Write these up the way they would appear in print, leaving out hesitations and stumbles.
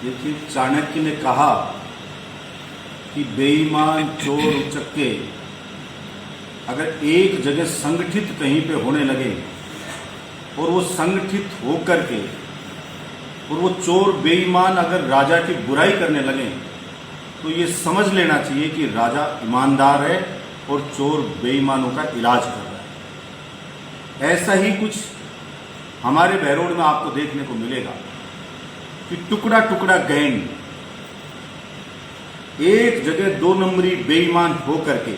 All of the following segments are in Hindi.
देखिए, चाणक्य ने कहा कि बेईमान, चोर, उचक्के अगर एक जगह संगठित कहीं पे होने लगे और वो संगठित होकर के और वो चोर बेईमान अगर राजा की बुराई करने लगे तो ये समझ लेना चाहिए कि राजा ईमानदार है और चोर बेईमानों का इलाज कर रहा है। ऐसा ही कुछ हमारे बहरोड में आपको देखने को मिलेगा कि टुकड़ा टुकड़ा गैंग एक जगह दो नंबरी बेईमान हो करके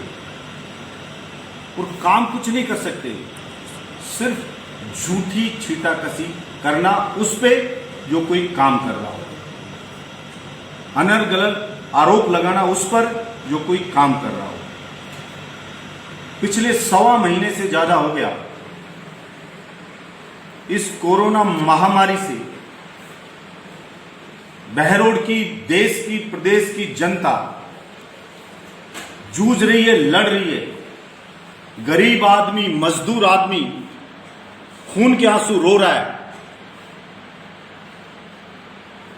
और काम कुछ नहीं कर सकते, सिर्फ झूठी छीटाकसी करना उस पे जो कोई काम कर रहा हो, अनर्गल आरोप लगाना उस पर जो कोई काम कर रहा हो। पिछले 1.25 महीने से ज्यादा हो गया इस कोरोना महामारी से बहरोड की, देश की, प्रदेश की जनता जूझ रही है, लड़ रही है। गरीब आदमी, मजदूर आदमी खून के आंसू रो रहा है।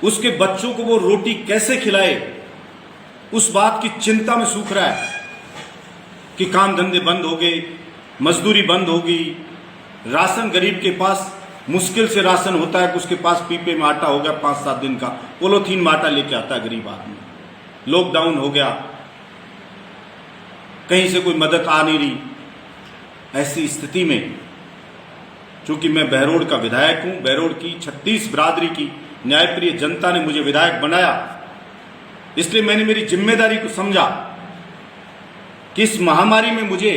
उसके बच्चों को वो रोटी कैसे खिलाए उस बात की चिंता में सूख रहा है कि काम धंधे बंद हो गए, मजदूरी बंद हो गई, राशन गरीब के पास मुश्किल से राशन होता है कि उसके पास पीपे में आटा हो गया 5-7 दिन का, पोलोथीन में आटा लेके आता है गरीब आदमी। लॉकडाउन हो गया, कहीं से कोई मदद आ नहीं रही। ऐसी स्थिति में चूंकि मैं बहरोड का विधायक हूं, बहरोड की 36 बिरादरी की न्यायप्रिय जनता ने मुझे विधायक बनाया, इसलिए मैंने मेरी जिम्मेदारी को समझा कि इस महामारी में मुझे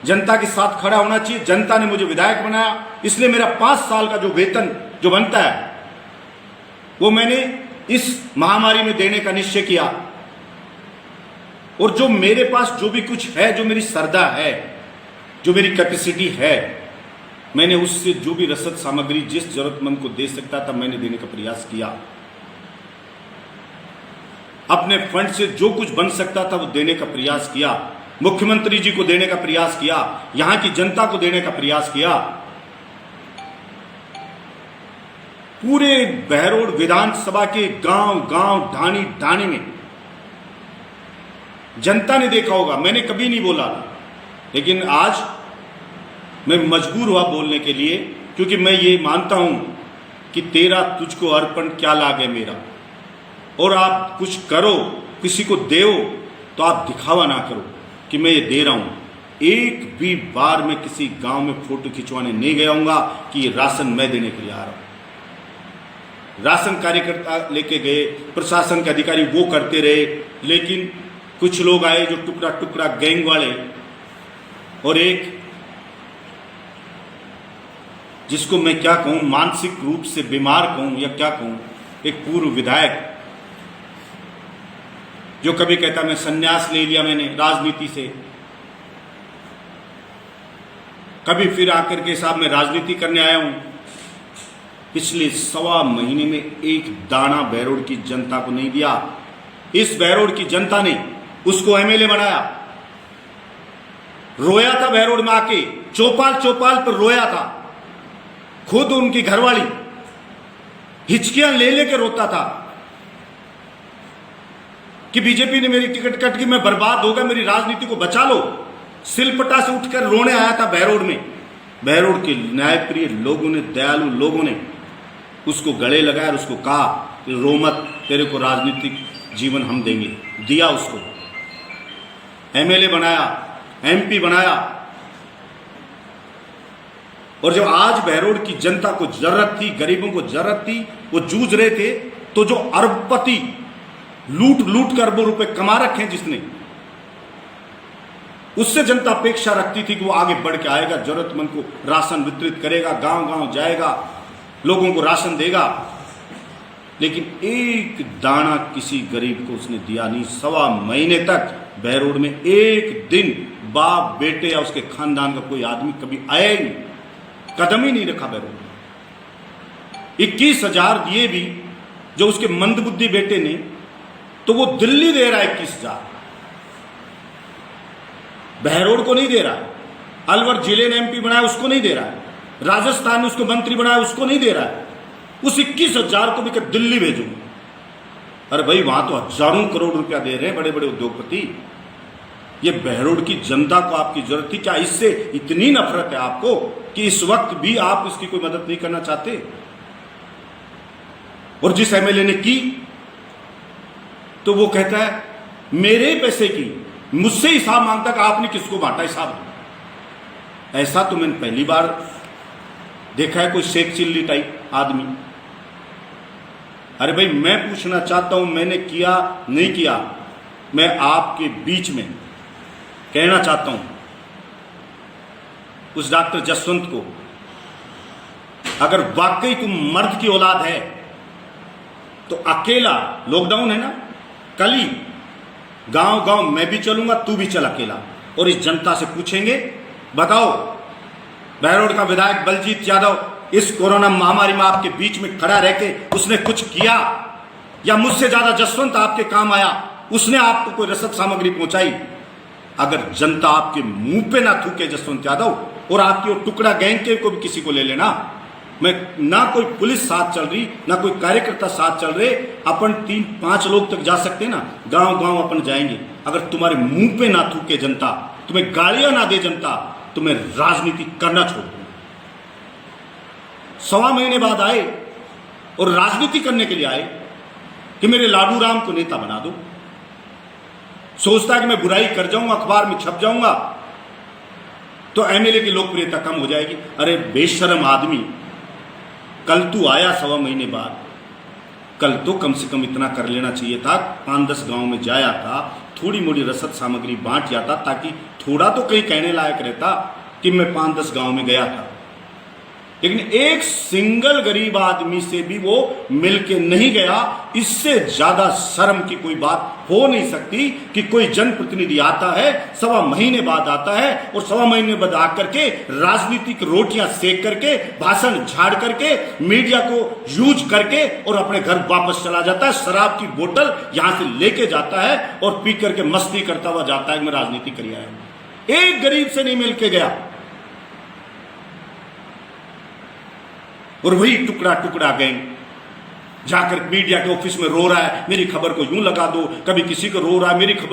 जनता के साथ खड़ा होना चाहिए। जनता ने मुझे विधायक बनाया, इसलिए मेरा 5 साल का जो वेतन जो बनता है वो मैंने इस महामारी में देने का निश्चय किया। और जो मेरे पास जो भी कुछ है, जो मेरी श्रद्धा है, जो मेरी कैपेसिटी है, मैंने उससे जो भी रसद सामग्री जिस जरूरतमंद को दे सकता था मैंने देने का प्रयास किया। अपने फंड से जो कुछ बन सकता था वो देने का प्रयास किया। मुख्यमंत्री जी को देने का प्रयास किया, यहां की जनता को देने का प्रयास किया। पूरे बहरोड विधानसभा के गांव गांव, ढाणी ढाणी में जनता ने देखा होगा, मैंने कभी नहीं बोला, लेकिन आज मैं मजबूर हुआ बोलने के लिए, क्योंकि मैं ये मानता हूं कि तेरा तुझको अर्पण क्या लागे मेरा। और आप कुछ करो, किसी को देओ तो आप दिखावा ना करो कि मैं ये दे रहा हूं। एक भी बार मैं किसी गांव में फोटो खिंचवाने नहीं गया हूंगा कि ये राशन मैं देने के लिए आ रहा हूं। राशन कार्यकर्ता लेके गए, प्रशासन के अधिकारी वो करते रहे, लेकिन कुछ लोग आए जो टुकड़ा टुकड़ा गैंग वाले, और एक जिसको मैं क्या कहूं, मानसिक रूप से बीमार कहूं या क्या कहूं, एक पूर्व विधायक जो कभी कहता मैं संन्यास ले लिया मैंने राजनीति से, कभी फिर आकर के साहब मैं राजनीति करने आया हूं। पिछले 1.25 महीने में एक दाना बहरोड की जनता को नहीं दिया। इस बहरोड की जनता ने उसको एमएलए बनाया। रोया था बहरोड में आके, चौपाल चौपाल पर रोया था। खुद उनकी घरवाली हिचकियां ले लेकर रोता था कि बीजेपी ने मेरी टिकट कट की, मैं बर्बाद हो गया, मेरी राजनीति को बचा लो। सिलपटा से उठकर रोने आया था बहरोड में। बहरोड के न्यायप्रिय लोगों ने, दयालु लोगों ने उसको गले लगाया और उसको कहा कि रो मत, तेरे को राजनीतिक जीवन हम देंगे। दिया उसको, एमएलए बनाया, एमपी बनाया। और जब आज बहरोड की जनता को जरूरत थी, गरीबों को जरूरत थी, वो जूझ रहे थे, तो जो अरबपति लूट लूट कर अरबों रुपए कमा रखे हैं जिसने, उससे जनता अपेक्षा रखती थी कि वो आगे बढ़ के आएगा, जरूरतमंद को राशन वितरित करेगा, गांव गांव जाएगा, लोगों को राशन देगा। लेकिन एक दाना किसी गरीब को उसने दिया नहीं। 1.25 महीने तक बहरोड में एक दिन बाप बेटे या उसके खानदान का कोई आदमी कभी आया ही नहीं, कदम ही नहीं रखा बहरोड में। 21,000 दिए भी जो उसके मंदबुद्धि बेटे ने, तो वो दिल्ली दे रहा है 21,000, बहरोड को नहीं दे रहा है। अलवर जिले ने एमपी बनाया, उसको नहीं दे रहा है। राजस्थान में उसको मंत्री बनाया, उसको नहीं दे रहा है। उस 21,000 को भी कर दिल्ली भेजूंगा। अरे भाई वहां तो हजारों करोड़ रुपया दे रहे हैं बड़े बड़े उद्योगपति। ये बहरोड की जनता को आपकी जरूरत थी क्या? इससे इतनी नफरत है आपको कि इस वक्त भी आप इसकी कोई मदद नहीं करना चाहते? और जिस एमएलए ने की तो वो कहता है मेरे पैसे की, मुझसे हिसाब मांगता कि आपने किसको बांटा, हिसाब दो। ऐसा तो मैंने पहली बार देखा है कोई शेख चिल्ली टाइप आदमी। अरे भाई मैं पूछना चाहता हूं मैंने किया नहीं किया। मैं आपके बीच में कहना चाहता हूं उस डॉक्टर जसवंत को, अगर वाकई तुम मर्द की औलाद है तो अकेला, लॉकडाउन है ना, कल ही गांव गांव मैं भी चलूंगा, तू भी चल अकेला, और इस जनता से पूछेंगे बताओ बहरोड का विधायक बलजीत यादव इस कोरोना महामारी में आपके बीच में खड़ा रह के उसने कुछ किया, या मुझसे ज्यादा जसवंत आपके काम आया, उसने आपको कोई रसद सामग्री पहुंचाई? अगर जनता आपके मुंह पे ना थूके जसवंत यादव, और आपकी वो टुकड़ा गैंग के को भी किसी को ले लेना, मैं ना कोई पुलिस साथ चल रही ना कोई कार्यकर्ता साथ चल रहे, अपन 3-5 लोग तक जा सकते हैं ना, गांव गांव अपन जाएंगे। अगर तुम्हारे मुंह पे ना थूके जनता, तुम्हें गालियां ना दे जनता, तो मैं राजनीति करना छोड़ दूंगा। 1.25 महीने बाद आए और राजनीति करने के लिए आए कि मेरे लाडू राम को नेता बना दो। सोचता है कि मैं बुराई कर जाऊंगा, अखबार में छप जाऊंगा तो एमएलए की लोकप्रियता कम हो जाएगी। अरे बेशरम आदमी, कल तू आया 1.25 महीने बाद, कल तो कम से कम इतना कर लेना चाहिए था, 5-10 गांव में जाया था, थोड़ी मोड़ी रसद सामग्री बांट जाता, ताकि थोड़ा तो कहीं कहने लायक रहता कि मैं 5-10 गांव में गया था। लेकिन एक सिंगल गरीब आदमी से भी वो मिलके नहीं गया। इससे ज्यादा शर्म की कोई बात हो नहीं सकती कि कोई जनप्रतिनिधि आता है, 1.25 महीने बाद आता है, और 1.25 महीने बाद आकर के राजनीतिक रोटियां सेक करके, भाषण झाड़ करके, मीडिया को यूज करके और अपने घर वापस चला जाता है। शराब की बोतल यहां से लेके जाता है और पी करके मस्ती करता हुआ जाता है कि मैं राजनीति कर आया हूं। एक गरीब से नहीं मिलके गया। और वही टुकड़ा टुकड़ा गैंग जाकर मीडिया के ऑफिस में रो रहा है, मेरी खबर को यूं लगा दो, कभी किसी को रो रहा है मेरी खबर